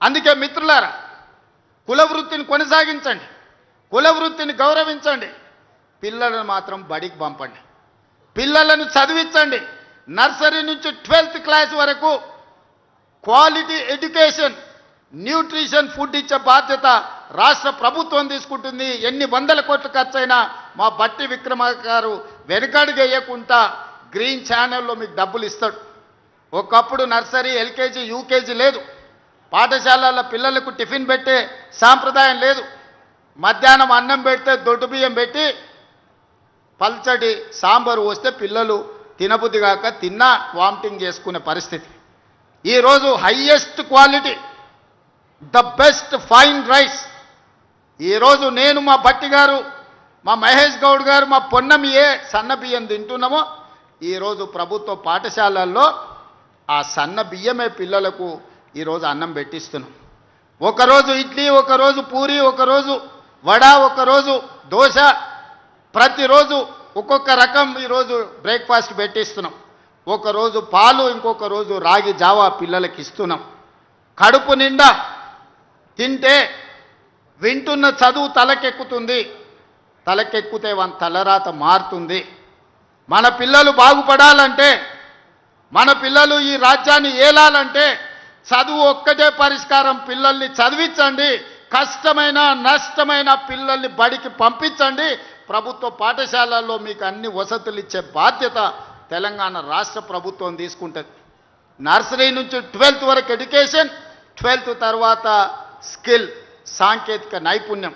అందుకే మిత్రులారా, కుల వృత్తిని కొనసాగించండి, కుల వృత్తిని గౌరవించండి, పిల్లలను మాత్రం బడికి పంపండి, పిల్లలను చదివించండి. నర్సరీ నుంచి 12th క్లాస్ వరకు క్వాలిటీ ఎడ్యుకేషన్, న్యూట్రిషన్ ఫుడ్ ఇచ్చే బాధ్యత రాష్ట్ర ప్రభుత్వం తీసుకుంటుంది. ఎన్ని వందల కోట్లు ఖర్చైనా మా బట్టి విక్రమార్క గారు వెనుకడుగేయకుండా గ్రీన్ ఛానల్లో మీకు డబ్బులు ఇస్తాడు. ఒకప్పుడు నర్సరీ, ఎల్కేజీ, యూకేజీ లేదు, పాఠశాలల పిల్లలకు టిఫిన్ పెట్టే సాంప్రదాయం లేదు. మధ్యాహ్నం అన్నం పెడితే దొడ్డు బియ్యం పెట్టి పల్చడి సాంబారు వస్తే పిల్లలు తినబుద్ధి కాక తిన్నా వామిటింగ్ చేసుకునే పరిస్థితి. ఈరోజు highest quality, the best fine rice ఈరోజు నేను, మా బట్టి గారు, మా మహేష్ గౌడ్ గారు, మా పొన్నం ఏ సన్న బియ్యం తింటున్నామో ఈరోజు ప్రభుత్వ పాఠశాలల్లో ఆ సన్న బియ్యమే పిల్లలకు ఈరోజు అన్నం పెట్టిస్తున్నాం. ఒకరోజు ఇడ్లీ, ఒకరోజు పూరి, ఒకరోజు వడ, ఒకరోజు దోశ, ప్రతిరోజు ఒక్కొక్క రకం ఈరోజు బ్రేక్ఫాస్ట్ పెట్టిస్తున్నాం. ఒకరోజు పాలు, ఇంకొక రోజు రాగి జావా పిల్లలకి ఇస్తున్నాం. కడుపు నిండా తింటే వింటున్న చదువు తలకెక్కుతుంది, తలకెక్కితే వాళ్ళ తలరాత మారుతుంది. మన పిల్లలు బాగుపడాలంటే, మన పిల్లలు ఈ రాజ్యాన్ని ఏలాలంటే చదువు ఒక్కటే పరిష్కారం. పిల్లల్ని చదివించండి, కష్టమైన నష్టమైన పిల్లల్ని బడికి పంపించండి. ప్రభుత్వ పాఠశాలల్లో మీకు అన్ని వసతులు ఇచ్చే బాధ్యత తెలంగాణ రాష్ట్ర ప్రభుత్వం తీసుకుంటుంది. నర్సరీ నుంచి 12th వరకు ఎడ్యుకేషన్, 12th తర్వాత స్కిల్, సాంకేతిక నైపుణ్యం.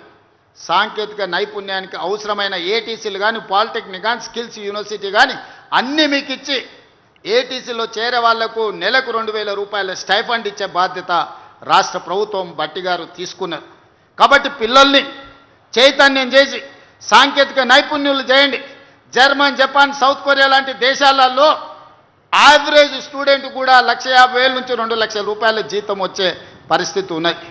సాంకేతిక నైపుణ్యానికి అవసరమైన ఏటీసీలు కానీ, పాలిటెక్నిక్ కానీ, స్కిల్స్ యూనివర్సిటీ కానీ అన్నీ మీకు ఇచ్చి ఏటీసీలో చేరే వాళ్లకు నెలకు 2000 రూపాయల స్టైఫండ్ ఇచ్చే బాధ్యత రాష్ట్ర ప్రభుత్వం బట్టి గారు తీసుకున్నారు. కాబట్టి పిల్లల్ని చైతన్యం చేసి సాంకేతిక నైపుణ్యులు చేయండి. జర్మన్, జపాన్, సౌత్ కొరియా లాంటి దేశాలలో యావరేజ్ స్టూడెంట్ కూడా 1,50,000 నుంచి 2 లక్షల రూపాయల జీతం వచ్చే పరిస్థితి ఉన్నది.